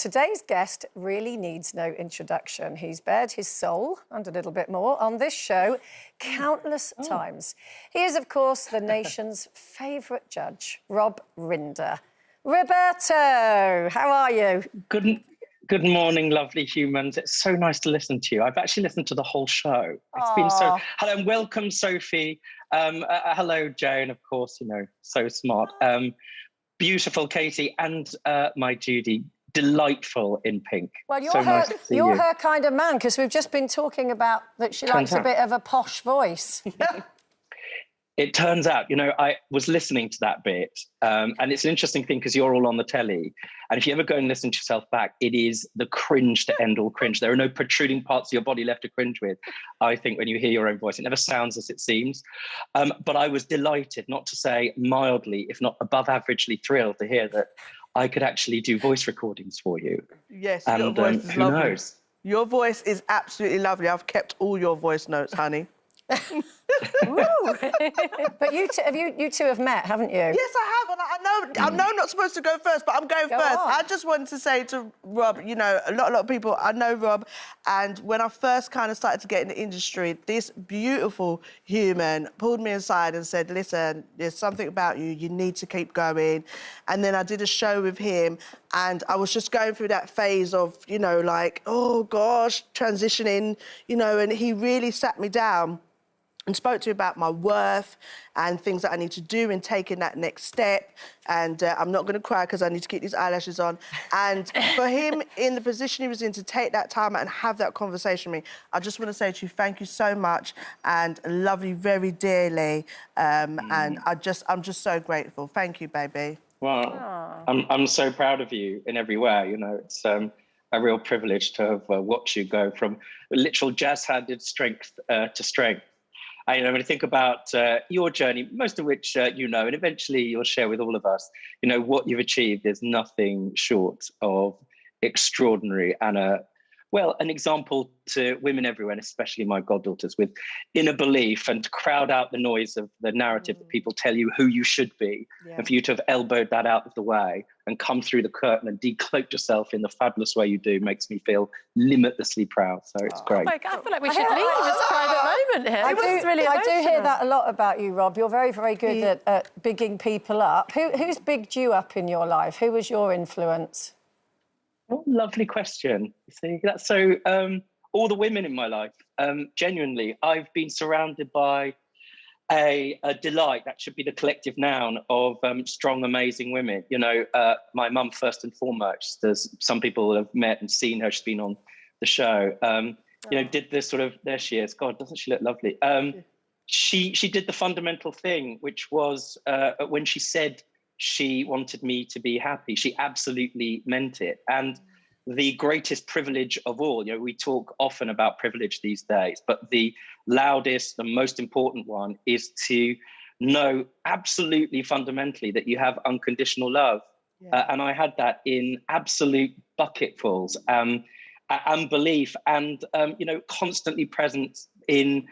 today's guest really needs no introduction. He's bared his soul, and a little bit more, on this show countless times. He is, of course, the nation's favourite judge, Rob Rinder. Roberto, how are you? Good morning, lovely humans. It's so nice to listen to you. I've actually listened to the whole show. It's been so... Hello and welcome, Sophie. Hello, Joan, of course, you know, so smart. Beautiful Katie and my Judy, delightful in pink. Well, you're, so her, nice to see you're you. her kind of man, because we've just been talking about that she likes a bit of a posh voice. It turns out, you know, I was listening to that bit, and it's an interesting thing because you're all on the telly. And if you ever go and listen to yourself back, it is the cringe to end all cringe. There are no protruding parts of your body left to cringe with, I think, when you hear your own voice. It never sounds as it seems. But I was delighted, not to say mildly, if not above averagely thrilled to hear that I could actually do voice recordings for you. Yes, and, your voice is who lovely. Knows? Your voice is absolutely lovely. I've kept all your voice notes, honey. But you two have met, haven't you? Yes, I have. And I know I'm not supposed to go first, but I'm going first. On. I just wanted to say to Rob, you know, a lot of people, I know Rob, and when I first kind of started to get in the industry, this beautiful human pulled me aside and said, listen, there's something about you, you need to keep going. And then I did a show with him, and I was just going through that phase of, you know, like, oh, gosh, transitioning, you know, and he really sat me down and spoke to me about my worth and things that I need to do in taking that next step. And I'm not going to cry because I need to keep these eyelashes on. And for him, in the position he was in, to take that time and have that conversation with me, I just want to say to you, thank you so much and love you very dearly. And I'm just so grateful. Thank you, baby. Well, I'm so proud of you in every way. You know, it's a real privilege to have watched you go from literal jazz-handed strength to strength. I when I think about your journey, most of which you know, and eventually you'll share with all of us, you know, what you've achieved is nothing short of extraordinary and an example to women everywhere, and especially my goddaughters, with inner belief and to crowd out the noise of the narrative that people tell you who you should be, and for you to have elbowed that out of the way and come through the curtain and decloak yourself in the fabulous way you do makes me feel limitlessly proud. So it's great. I feel like we should leave this private moment here. I do hear that a lot about you, Rob. You're very, very good at bigging people up. Who's bigged you up in your life? Who was your influence? What a lovely question. You see, that's so, all the women in my life, genuinely, I've been surrounded by a delight, that should be the collective noun, of strong, amazing women. You know, my mum first and foremost. There's some people have met and seen her. She's been on the show. You know, did this sort of, there she is. God, doesn't she look lovely? She did the fundamental thing, which was when she said she wanted me to be happy, she absolutely meant it. And the greatest privilege of all, you know, we talk often about privilege these days, but the loudest and most important one is to know absolutely fundamentally that you have unconditional love. And I had that in absolute bucketfuls, and belief, and, you know, constantly present in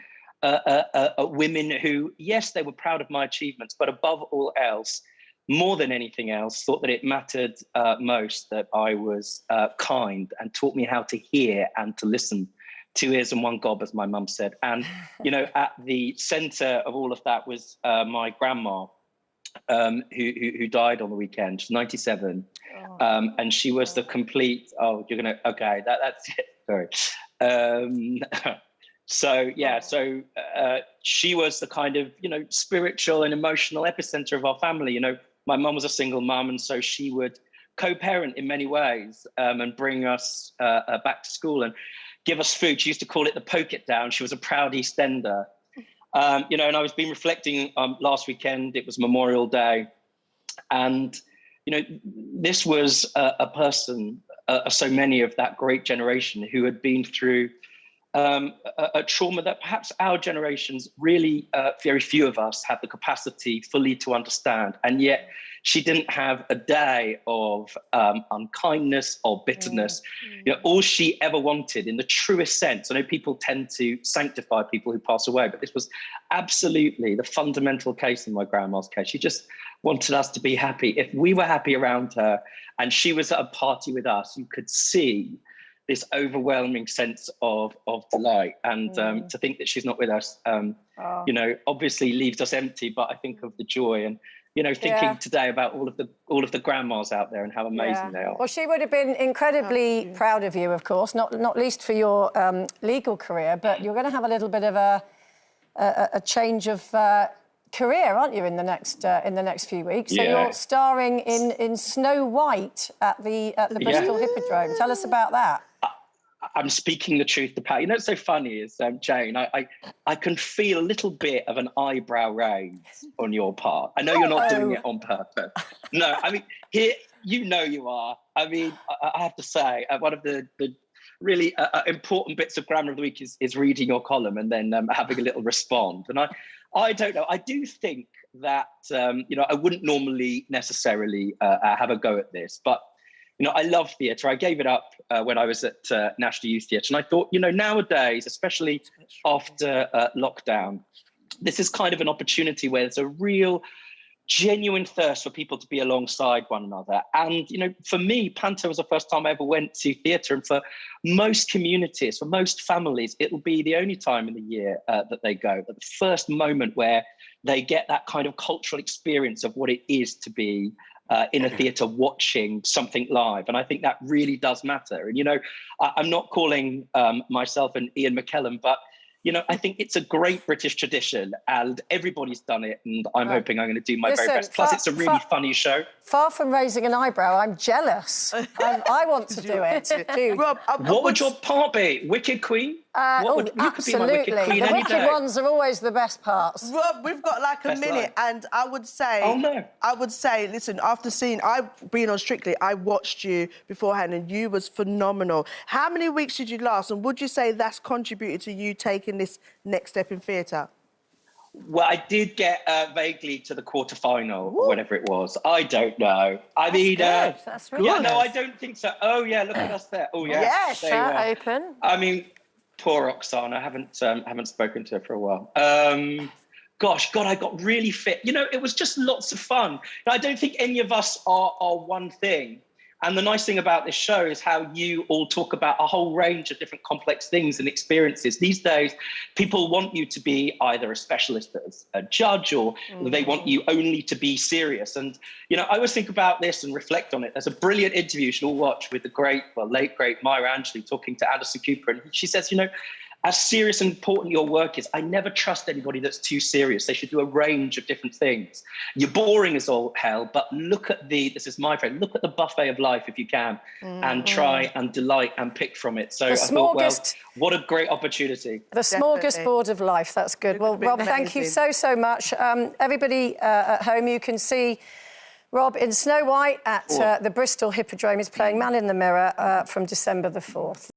women who, yes, they were proud of my achievements, but above all else, more than anything else, thought that it mattered most that I was kind, and taught me how to hear and to listen. 2 ears and 1 gob, as my mum said. And, you know, at the centre of all of that was my grandma, who died on the weekend. She's 97. And she was the complete, that's it, sorry. So she was the kind of, you know, spiritual and emotional epicenter of our family. You know, my mum was a single mum, and so she would co-parent in many ways, and bring us back to school and give us food. She used to call it the poke it down. She was a proud East Ender. You know, and I was been reflecting last weekend, it was Memorial Day. And, you know, this was a person, so many of that great generation who had been through a trauma that perhaps our generations really, very few of us have the capacity fully to understand. And yet she didn't have a day of unkindness or bitterness. You know, all she ever wanted, in the truest sense, I know people tend to sanctify people who pass away, but this was absolutely the fundamental case in my grandma's case. She just wanted us to be happy. If we were happy around her and she was at a party with us, you could see this overwhelming sense of delight. And to think that she's not with us, you know, obviously leaves us empty, but I think of the joy and, you know, thinking today about all of the grandmas out there and how amazing they are. Well, she would have been incredibly proud of you, of course, not least for your legal career, but you're going to have a little bit of a change of career, aren't you, in the next few weeks? So you're starring in Snow White at the Bristol Hippodrome. Tell us about that. I'm speaking the truth to power. You know what's so funny is, Jane, I can feel a little bit of an eyebrow raise on your part. I know you're not doing it on purpose. No, I mean, here, you know you are. I mean, I have to say, one of the really important bits of Grammar of the Week is reading your column and then having a little respond. And I don't know. I do think that, you know, I wouldn't normally necessarily have a go at this, but you know, I love theatre. I gave it up when I was at National Youth Theatre. And I thought, you know, nowadays, especially after lockdown, this is kind of an opportunity where there's a real genuine thirst for people to be alongside one another. And, you know, for me, Panto was the first time I ever went to theatre. And for most communities, for most families, it will be the only time in the year that they go. But the first moment where they get that kind of cultural experience of what it is to be in a theatre watching something live. And I think that really does matter. And, you know, I'm not calling myself an Ian McKellen, but, you know, I think it's a great British tradition and everybody's done it. And I'm hoping I'm going to do my very best. Plus, it's a really funny show. Far from raising an eyebrow, I'm jealous. I want to do it. Dude. Rob, what would your part be? Wicked Queen? You could be my Wicked Queen the any wicked day. ones are always the best parts. Rob, we've got like a minute, and I would say... Oh, no. I would say, listen, after seeing... I've been on Strictly, I watched you beforehand, and you was phenomenal. How many weeks did you last, and would you say that's contributed to you taking this next step in theatre? Well, I did get vaguely to the quarterfinal, or whatever it was. I don't know. I mean, That's really yeah, no, I don't think so. Oh, yeah, look at us there. Oh, yeah. Yes, open. I mean, poor Oksana. I haven't spoken to her for a while. Gosh, God, I got really fit. You know, it was just lots of fun. Now, I don't think any of us are one thing. And the nice thing about this show is how you all talk about a whole range of different complex things and experiences. These days, people want you to be either a specialist as a judge or they want you only to be serious. And, you know, I always think about this and reflect on it. There's a brilliant interview you should all watch with the late, great Maya Angelou talking to Anderson Cooper. And she says, you know, as serious and important your work is, I never trust anybody that's too serious. They should do a range of different things. You're boring as all hell, but look at this is my friend, look at the buffet of life if you can, and try and delight and pick from it. So I thought, well, what a great opportunity. The smorgasbord of life, that's good. Well, Rob, thank you so much. Everybody at home, you can see Rob in Snow White at the Bristol Hippodrome. He's playing Man in the Mirror from December the 4th.